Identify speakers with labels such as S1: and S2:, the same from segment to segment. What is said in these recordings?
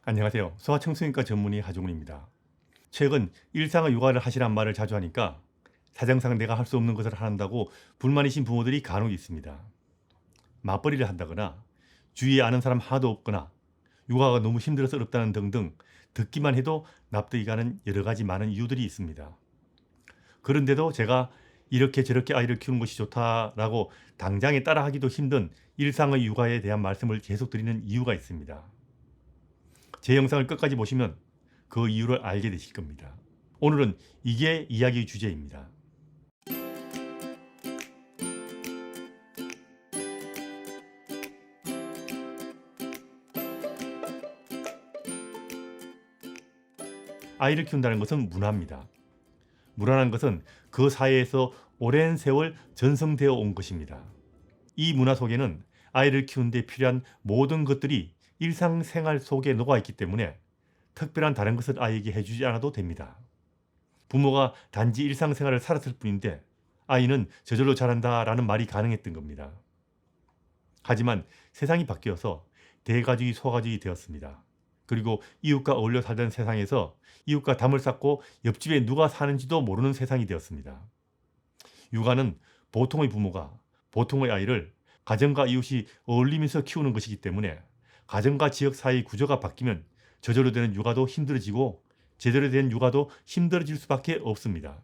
S1: 안녕하세요. 소아청소년과 전문의 하종훈입니다. 최근 일상의 육아를 하시란 말을 자주 하니까 사정상 내가 할 수 없는 것을 한다고 불만이신 부모들이 간혹 있습니다. 맞벌이를 한다거나 주위에 아는 사람 하나도 없거나 육아가 너무 힘들어서 어렵다는 등등 듣기만 해도 납득이 가는 여러 가지 많은 이유들이 있습니다. 그런데도 제가 이렇게 저렇게 아이를 키우는 것이 좋다라고 당장에 따라하기도 힘든 일상의 육아에 대한 말씀을 계속 드리는 이유가 있습니다. 제 영상을 끝까지 보시면 그 이유를 알게 되실 겁니다. 오늘은 이게 이야기 주제입니다. 아이를 키운다는 것은 문화입니다. 문화라는 것은 그 사회에서 오랜 세월 전성되어 온 것입니다. 이 문화 속에는 아이를 키우는 데 필요한 모든 것들이 일상생활 속에 녹아있기 때문에 특별한 다른 것을 아이에게 해주지 않아도 됩니다. 부모가 단지 일상생활을 살았을 뿐인데 아이는 저절로 자란다라는 말이 가능했던 겁니다. 하지만 세상이 바뀌어서 대가족이 소가족이 되었습니다. 그리고 이웃과 어울려 살던 세상에서 이웃과 담을 쌓고 옆집에 누가 사는지도 모르는 세상이 되었습니다. 육아는 보통의 부모가 보통의 아이를 가정과 이웃이 어울리면서 키우는 것이기 때문에 가정과 지역 사이의 구조가 바뀌면 저절로 되는 육아도 힘들어지고 제대로 된 육아도 힘들어질 수밖에 없습니다.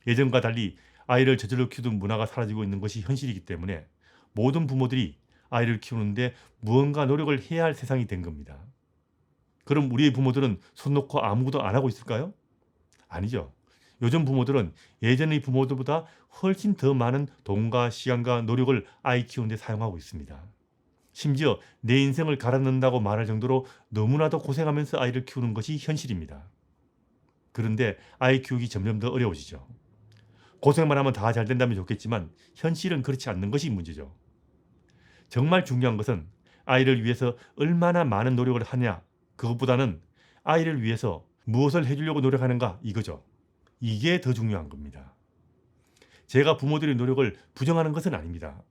S1: 예전과 달리 아이를 저절로 키우던 문화가 사라지고 있는 것이 현실이기 때문에 모든 부모들이 아이를 키우는데 무언가 노력을 해야 할 세상이 된 겁니다. 그럼 우리의 부모들은 손 놓고 아무것도 안 하고 있을까요? 아니죠. 요즘 부모들은 예전의 부모들보다 훨씬 더 많은 돈과 시간과 노력을 아이 키우는데 사용하고 있습니다. 심지어 내 인생을 갈아 넣는다고 말할 정도로 너무나도 고생하면서 아이를 키우는 것이 현실입니다. 그런데 아이 키우기 점점 더 어려워지죠. 고생만 하면 다 잘 된다면 좋겠지만 현실은 그렇지 않는 것이 문제죠. 정말 중요한 것은 아이를 위해서 얼마나 많은 노력을 하냐, 그것보다는 아이를 위해서 무엇을 해주려고 노력하는가 이거죠. 이게 더 중요한 겁니다. 제가 부모들의 노력을 부정하는 것은 아닙니다.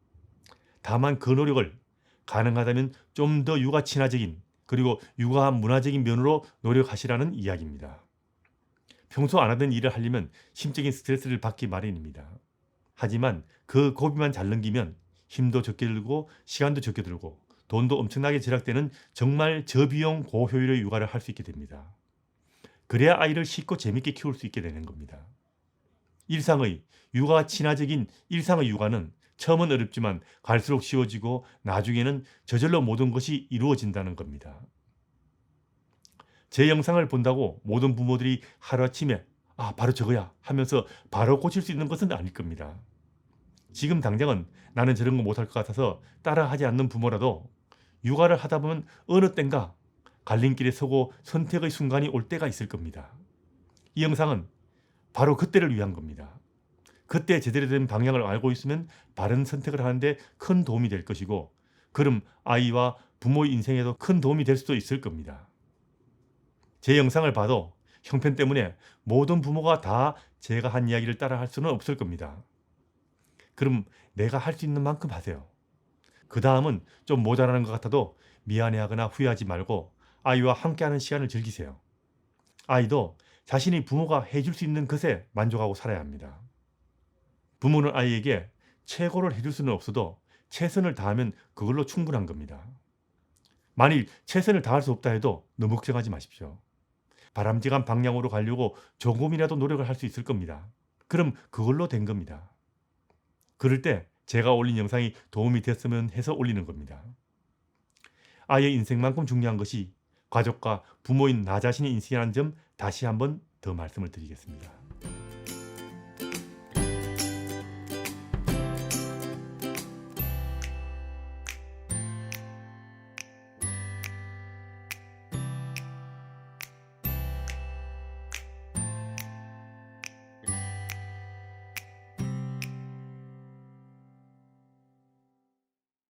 S1: 다만 그 노력을 가능하다면 좀 더 육아 친화적인 그리고 육아 문화적인 면으로 노력하시라는 이야기입니다. 평소 안 하던 일을 하려면 심적인 스트레스를 받기 마련입니다. 하지만 그 고비만 잘 넘기면 힘도 적게 들고 시간도 적게 들고 돈도 엄청나게 절약되는 정말 저비용 고효율의 육아를 할 수 있게 됩니다. 그래야 아이를 쉽고 재밌게 키울 수 있게 되는 겁니다. 일상의 육아 친화적인 일상의 육아는 처음은 어렵지만 갈수록 쉬워지고 나중에는 저절로 모든 것이 이루어진다는 겁니다. 제 영상을 본다고 모든 부모들이 하루아침에 바로 저거야 하면서 바로 고칠 수 있는 것은 아닐 겁니다. 지금 당장은 나는 저런 거 못할 것 같아서 따라하지 않는 부모라도 육아를 하다 보면 어느 땐가 갈림길에 서고 선택의 순간이 올 때가 있을 겁니다. 이 영상은 바로 그때를 위한 겁니다. 그때 제대로 된 방향을 알고 있으면 바른 선택을 하는데 큰 도움이 될 것이고 그럼 아이와 부모의 인생에도 큰 도움이 될 수도 있을 겁니다. 제 영상을 봐도 형편 때문에 모든 부모가 다 제가 한 이야기를 따라 할 수는 없을 겁니다. 그럼 내가 할 수 있는 만큼 하세요. 그 다음은 좀 모자라는 것 같아도 미안해하거나 후회하지 말고 아이와 함께하는 시간을 즐기세요. 아이도 자신이 부모가 해줄 수 있는 것에 만족하고 살아야 합니다. 부모는 아이에게 최고를 해줄 수는 없어도 최선을 다하면 그걸로 충분한 겁니다. 만일 최선을 다할 수 없다 해도 너무 걱정하지 마십시오. 바람직한 방향으로 가려고 조금이라도 노력을 할 수 있을 겁니다. 그럼 그걸로 된 겁니다. 그럴 때 제가 올린 영상이 도움이 됐으면 해서 올리는 겁니다. 아이의 인생만큼 중요한 것이 가족과 부모인 나 자신의 인생이라는 점 다시 한번 더 말씀을 드리겠습니다.